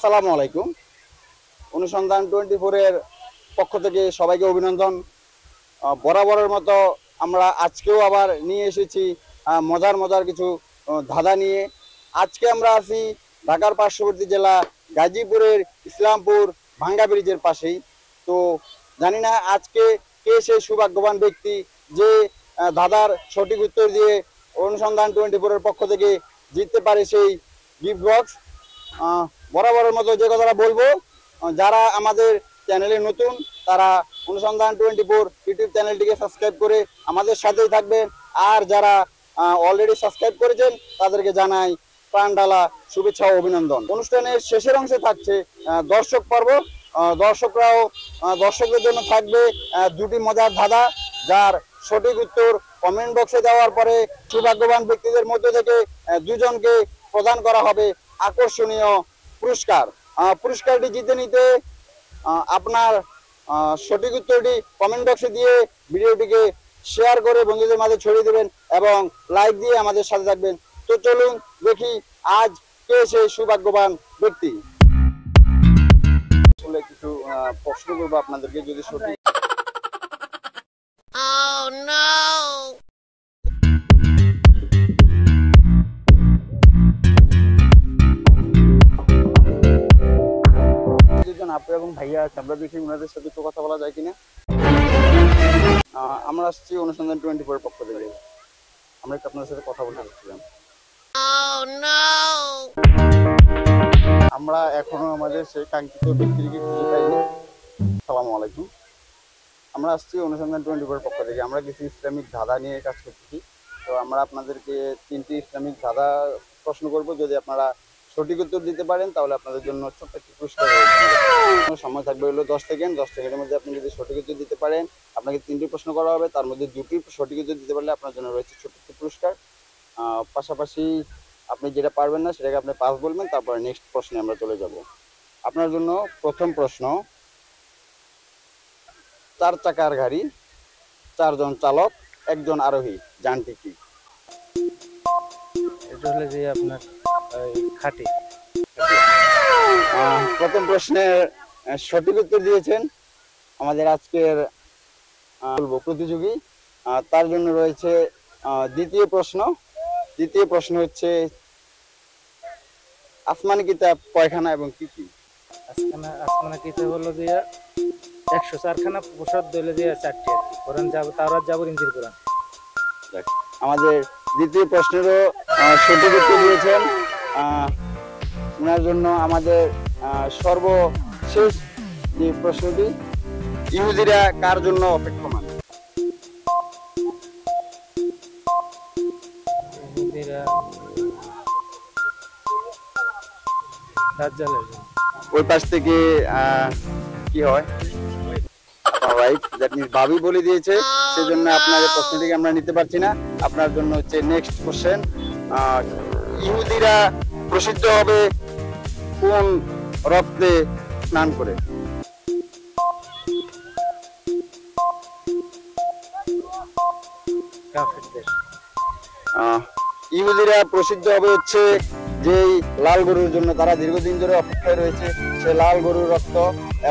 আসসালামু আলাইকুম। অনুসন্ধান 24 এর পক্ষ থেকে সবাইকে অভিনন্দন। বরাবরের মতো আমরা আজকেও আবার নিয়ে এসেছি মজার মজার কিছু ধাঁধা নিয়ে। আজকে আমরা আছি ঢাকার পার্শ্ববর্তী জেলা গাজীপুরের ইসলামপুর ভাঙ্গা ব্রিজের পাশেই। তো জানি না আজকে কে সেই সৌভাগ্যবান ব্যক্তি যে ধাঁধার সঠিক উত্তর দিয়ে অনুসন্ধান 24 এর পক্ষ থেকে জিততে পারে সেই গিফট বক্স। বরাবরের মতো যে কথাটা বলবো, যারা আমাদের চ্যানেলে নতুন তারা অনুসন্ধান 24 ইউটিউব চ্যানেলটিকে সাবস্ক্রাইব করে আমাদের সাথেই থাকবেন। আর যারা অলরেডি সাবস্ক্রাইব করেছেন তাদেরকে জানাই প্রাণঢালা শুভেচ্ছা ও অভিনন্দন। অনুষ্ঠানের শেষের অংশে থাকছে দর্শক পর্ব। দর্শকদের জন্য থাকবে দুটি মজার ধাঁধা, যার সঠিক উত্তর কমেন্ট বক্সে দেওয়ার পরে সৌভাগ্যবান ব্যক্তিদের মধ্যে থেকে দুজনকে প্রদান করা হবে আকর্ষণীয় পুরস্কার। পুরস্কারটি জিতে নিতে আপনার সঠিক উত্তরটি কমেন্ট বক্সে দিয়ে ভিডিওটিকে শেয়ার করে বন্ধুদের মাঝে ছড়িয়ে দেবেন এবং লাইক দিয়ে আমাদের সাথে থাকবেন। তো চলুন দেখি আজ কে সেই সৌভাগ্যবান ব্যক্তি। আসলে কিছু প্রশ্ন করবো আপনাদেরকে, যদি সঠিক আপু এবং ভাইয়া আছে, আমরা দেখি ওনাদের সাথে একটু কথা বলা যায় কিনা। আমরা আসছি অনুসন্ধান 24 এর পক্ষ থেকে, আমরা একটু আপনাদের সাথে কথা বলতে চাচ্ছিলাম। আমরা এখনো আমাদের সেই কাঙ্ক্ষিত ব্যক্তিকে খুঁজে পাইনি। আসসালামু আলাইকুম। আমরা আসছি অনুসন্ধান 24 এর পক্ষ থেকে, আমরা কিছু ইসলামিক ধাঁধা নিয়ে কাজ করতেছি। তো আমরা আপনাদেরকে 3টি ইসলামিক ধাঁধা প্রশ্ন করব, যদি আপনারা সঠিক উত্তর দিতে পারেন তাহলে আপনাদের জন্য ছোট্ট একটি পুরস্কার রয়েছে। সময় থাকবে হলো 10 সেকেন্ড। 10 সেকেন্ডের মধ্যে আপনি যদি সঠিক উত্তর দিতে পারেন আপনাকে 3টি প্রশ্ন করা হবে, তার মধ্যে 2টি সঠিক উত্তর দিতে পারলে আপনার জন্য রয়েছে ছোট্ট একটি পুরস্কার। পাশাপাশি আপনি যেটা পারবেন না সেটাকে আপনি পাস বলবেন, তারপরে নেক্সট প্রশ্নে আমরা চলে যাব। আপনার জন্য প্রথম প্রশ্ন, 4 চাকার গাড়ি, 4 জন চালক, 1 জন আরোহী, যানটি কি? এটা হলো যে আপনার খাটি। প্রথম প্রশ্নের সঠিক উত্তর দিয়েছেন আমাদের আজকের প্রতিযোগী। তার জন্য রয়েছে দ্বিতীয় প্রশ্ন। দ্বিতীয় প্রশ্ন হচ্ছে আসমানি কিতাব কয়খানা এবং কি কি? আসমানি কিতাব হলো যে 104 খানা, প্রসাদ হলো যে 4টি। কোরআন তাওরাত জাবুর ইনজিল কোরআন। আমাদের দ্বিতীয় প্রশ্নেরও সঠিক উত্তর দিয়েছেন। ওনার জন্য আমাদের সর্বশেষ যে প্রশ্নটি, ইহুদিরা কার জন্য অপেক্ষমান? ওই পাশ থেকে কি হয়, ভাবি বলে দিয়েছে, সেজন্য আপনার প্রশ্নটিকে আমরা নিতে পারছি না। আপনার জন্য হচ্ছে নেক্সট কোশ্চেন, ইহুদিরা প্রসিদ্ধ হবে কোন রক্তে স্নান করে? ইহুদিরা প্রসিদ্ধ হবে হচ্ছে যেই লাল গরুর জন্য তারা দীর্ঘদিন ধরে অপেক্ষায় রয়েছে, সে লাল গরুর রক্ত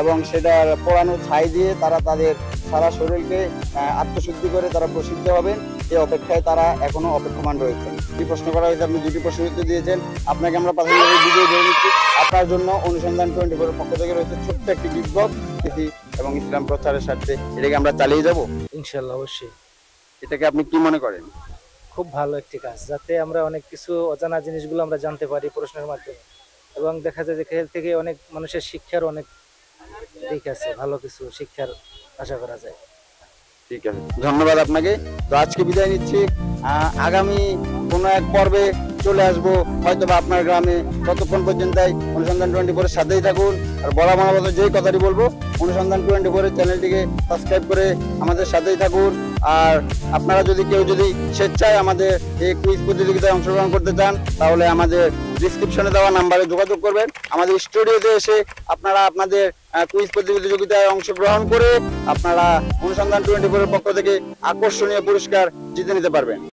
এবং সেটার পোড়ানো ছাই দিয়ে তারা তাদের সারা শরীরকে আত্মশুদ্ধি করে তারা প্রসিদ্ধ হবেন। এই অপেক্ষায় তারা এখনো অপেক্ষমান রয়েছে। এই প্রশ্ন করা হয়েছে, আপনি 2টি প্রশ্ন উত্তর দিয়েছেন। আপনাকে আমরা প্রাথমিকভাবে ভিডিও দিয়ে নিচ্ছি। আপনার জন্য অনুসন্ধান 24 এর পক্ষ থেকে রয়েছে ছোট্ট একটি গিফট বক্স, এবং ইসলাম প্রচারের স্বার্থে এটাকে আমরা চালিয়ে যাব ইনশাআল্লাহ। অবশ্যই। এটাকে আপনি কি মনে করেন? খুব ভালো একটি কাজ, যাতে আমরা অনেক কিছু অজানা জিনিসগুলো আমরা জানতে পারি প্রশ্নের মাধ্যমে, এবং দেখা যায় যে খেল থেকে অনেক মানুষের শিক্ষার অনেক দিক আছে, ভালো কিছু শিক্ষার আশা করা যায়। ঠিক আছে, ধন্যবাদ আপনাকে। তো আজকে বিদায় নিচ্ছি। আগামী কোনো এক পর্বে চলে আসবো হয়তো বা আপনার গ্রামে। ততক্ষণ পর্যন্ত অনুসন্ধান 24 এর সাথেই থাকুন। আর বলা মতো যেই কথাটি বলবো, অনুসন্ধান 24 এর চ্যানেলটিকে সাবস্ক্রাইব করে আমাদের সাথেই থাকুন। আর আপনারা যদি কেউ স্বেচ্ছায় আমাদের এই কুইজ প্রতিযোগিতায় অংশগ্রহণ করতে চান তাহলে আমাদের ডিসক্রিপশনে দেওয়া নাম্বারে যোগাযোগ করবেন। আমাদের স্টুডিওতে এসে আপনারা আপনাদের কুইজ প্রতিযোগিতায় অংশগ্রহণ করে আপনারা অনুসন্ধান 24 এর পক্ষ থেকে আকর্ষণীয় পুরস্কার জিতে নিতে পারবেন।